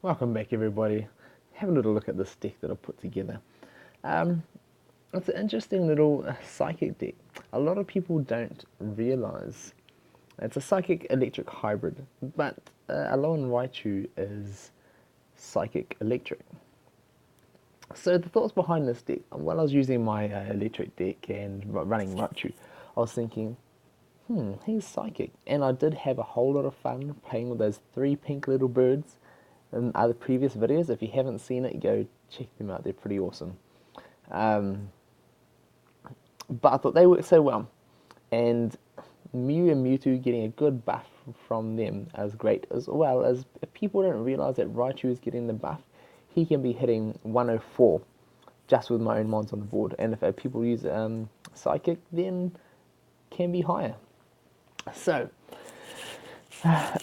Welcome back everybody. Have a little look at this deck that I've put together. Um, it's an interesting little psychic deck. A lot of people don't realise it's a psychic electric hybrid, but Alolan Raichu is psychic electric. So the thoughts behind this deck, while I was using my electric deck and running Raichu, I was thinking, he's psychic. And I did have a whole lot of fun playing with those three pink little birds in other previous videos. If you haven't seen it, go check them out. They're pretty awesome. But I thought they worked so well. And Mew and Mewtwo getting a good buff from them as great, as well as if people don't realise that Raichu is getting the buff, he can be hitting 104 just with my own mons on the board. And if people use Psychic, then can be higher. So,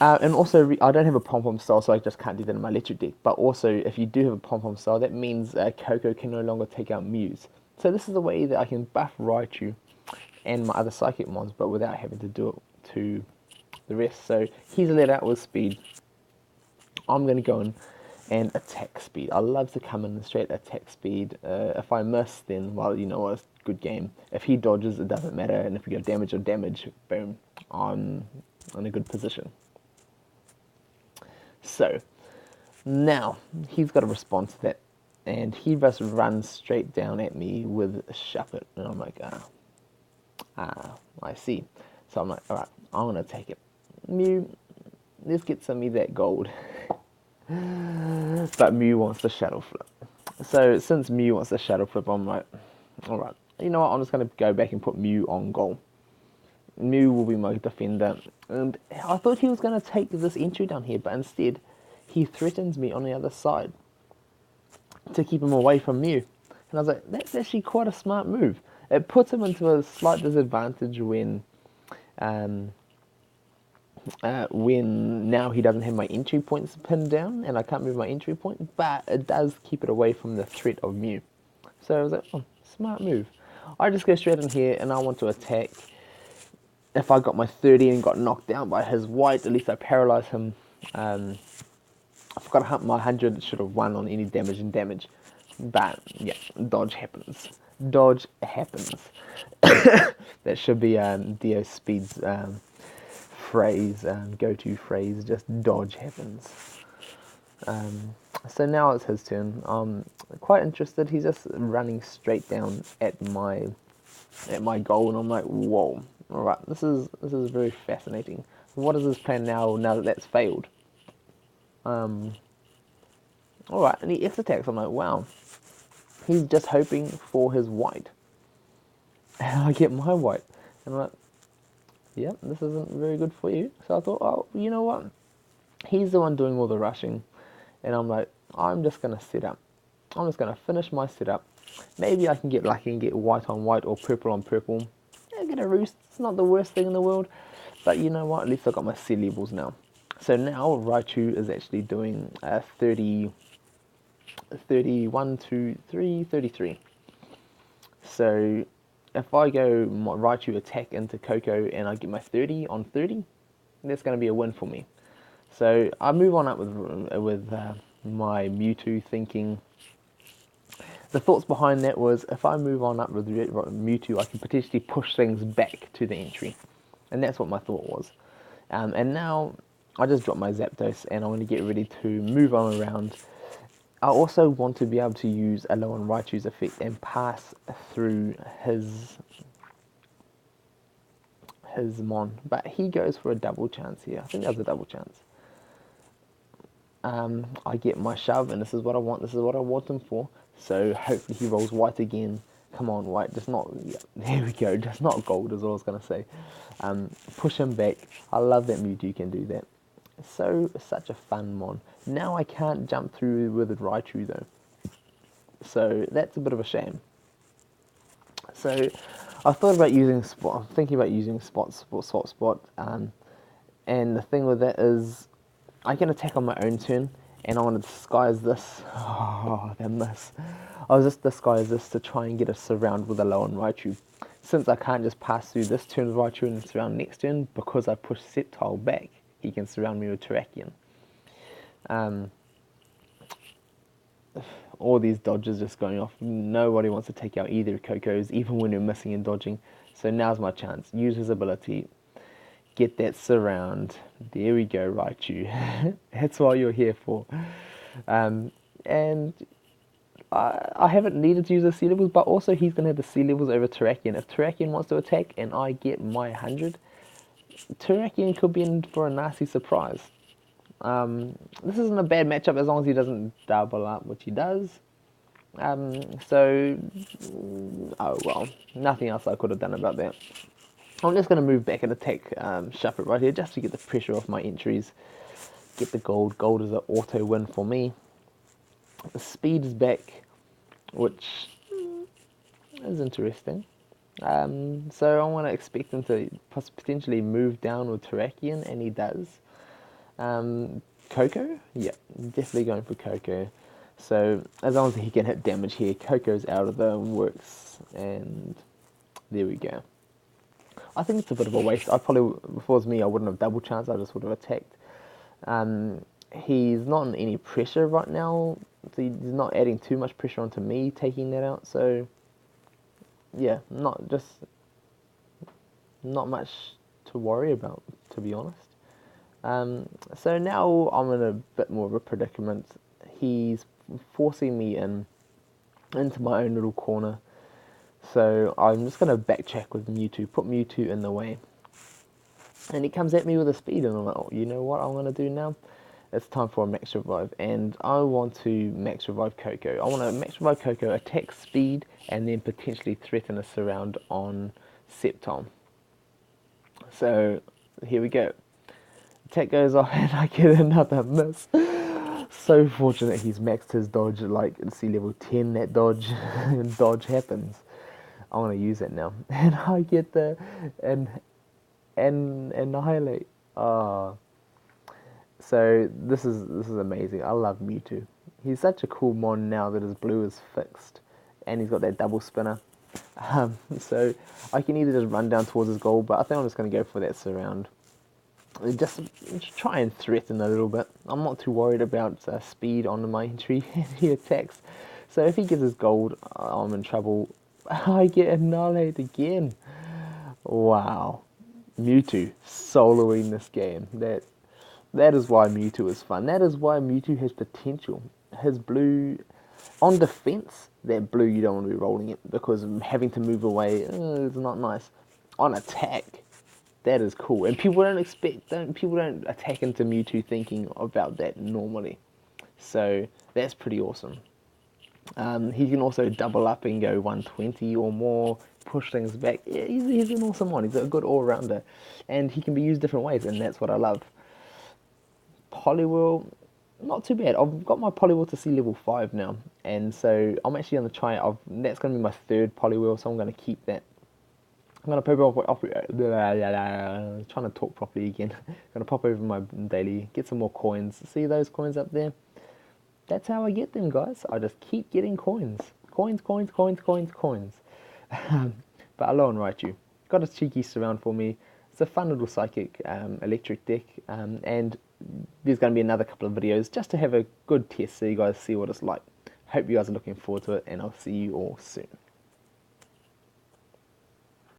and also I don't have a pom-pom style, so I just can't do that in my electric deck. But also, if you do have a pom-pom style, that means Coco can no longer take out Mews. So this is a way that I can buff Raichu and my other Psychic mons, but without having to do it to the rest. So he's let out with speed. I'm going to go in and attack speed. I love to come in straight attack speed. If I miss, then, well, you know what, it's a good game. If he dodges, it doesn't matter. And if we go damage or damage, boom, I'm in a good position. So, now, he's got to respond to that. And he just runs straight down at me with Shuppet. And I'm like, I see. So I'm like, alright, I'm going to take it. Mew, let's get some of that gold. But Mew wants the Shadow Flip. So since Mew wants the Shadow Flip, I'm like, alright, you know what, I'm just going to go back and put Mew on goal. Mew will be my defender. And I thought he was going to take this entry down here, but instead he threatens me on the other side to keep him away from Mew. And I was like, that's actually quite a smart move. It puts him into a slight disadvantage when now he doesn't have my entry points pinned down and I can't move my entry point, but it does keep it away from the threat of Mew. So I was like, oh, smart move. I just go straight in here and I want to attack. If I got my 30 and got knocked down by his white, at least I paralyze him. I forgot to hunt my 100, should have won on any damage and damage. But yeah, dodge happens. Dodge happens. That should be Dio Speed's phrase, go-to phrase, just dodge happens. So now it's his turn. I'm quite interested. He's just running straight down at my goal, and I'm like, whoa, alright, this is very fascinating. What is his plan now that that's failed? Alright, and he X attacks. I'm like, wow, he's just hoping for his white. And I get my white. And I'm like, yep, this isn't very good for you. So I thought, oh, you know what? He's the one doing all the rushing. And I'm like, I'm just going to set up. I'm just going to finish my setup. Maybe I can get lucky and get white on white or purple on purple. Yeah, get a roost. It's not the worst thing in the world. But you know what? At least I got my C levels now. So now Raichu is actually doing 31, 2, 3, 33. So if I go my Raichu attack into Coco and I get my 30 on 30, that's going to be a win for me. So I move on up with my Mewtwo, thinking the thoughts behind that was if I move on up with Mewtwo, I can potentially push things back to the entry, and that's what my thought was. And now I just dropped my Zapdos and I want to get ready to move on around. I also want to be able to use Alolan Raichu's effect and pass through his mon, but he goes for a double chance here. I think that was a double chance. I get my shove, and this is what I want. This is what I want him for. So hopefully he rolls white again. Come on, white. Just not. Yeah, there we go. Just not gold is what I was gonna say. Push him back. I love that Mewtwo can do that. Such a fun mon. Now I can't jump through with Raichu though. So that's a bit of a shame. So I thought about using spot. I'm thinking about using spot. And the thing with that is, I can attack on my own turn, and I want to disguise this. Oh, that miss. I was just disguise this to try and get a surround with a low on Raichu. Since I can't just pass through this turn with Raichu and surround next turn, because I push Sceptile back, he can surround me with Terrakion. all these dodges just going off. Nobody wants to take out either Coco's, even when you're missing and dodging. So now's my chance. Use his ability. Get that surround. There we go, Raichu. That's what you're here for. And I haven't needed to use the C levels, but also he's going to have the C levels over Terrakion. If Terrakion wants to attack and I get my 100, Terrakion could be in for a nasty surprise. This isn't a bad matchup as long as he doesn't double up, which he does. So, oh well, nothing else I could have done about that. I'm just going to move back and attack Shuffle right here just to get the pressure off my entries. Get the gold. Gold is an auto win for me. The speed is back, which is interesting. So I want to expect him to potentially move down with Terrakion, and he does. Coco? Yeah, definitely going for Coco. So as long as he can hit damage here, Coco's out of the works, and there we go. I think it's a bit of a waste. I probably, if it was me, I wouldn't have double chanced, I just would have attacked. He's not in any pressure right now, so he's not adding too much pressure onto me taking that out, so yeah, not much to worry about, to be honest. So now I'm in a bit more of a predicament. He's forcing me into my own little corner. So I'm just going to backtrack with Mewtwo, put Mewtwo in the way. And he comes at me with a speed, and I'm like, oh, you know what I'm going to do now? It's time for a max revive, and I want to max revive Coco. I want to max revive Coco, attack speed, and then potentially threaten a surround on Septom. So here we go. Attack goes off, and I get another miss. So fortunate he's maxed his dodge like C level 10. That dodge happens. I want to use it now, and I get the and annihilate. So this is amazing. I love Mewtwo. He's such a cool mon now that his blue is fixed, and he's got that double spinner. So I can either just run down towards his goal, but I think I'm just going to go for that surround. Just try and threaten a little bit. I'm not too worried about speed on my entry. He attacks. So if he gets his gold, I'm in trouble. I get annihilated again. Wow. Mewtwo soloing this game. That is why Mewtwo is fun. That is why Mewtwo has potential. His blue, on defense, that blue you don't want to be rolling it because having to move away is not nice. On attack, that is cool. And people don't attack into Mewtwo thinking about that normally. So that's pretty awesome. He can also double up and go 120 or more, push things back. Yeah, he's an awesome one. He's a good all-rounder. And he can be used different ways, and that's what I love. Poliwhirl, not too bad. I've got my Poliwhirl to C level 5 now. And so I'm actually going to try it. That's going to be my third Poliwhirl, so I'm going to keep that. I'm going to pop over, trying to talk properly again. Going to pop over my daily, get some more coins. See those coins up there? That's how I get them, guys. I just keep getting coins. Coins. But alone, Raichu. Got a cheeky surround for me. It's a fun little psychic electric deck. And there's going to be another couple of videos just to have a good test so you guys see what it's like. Hope you guys are looking forward to it, and I'll see you all soon.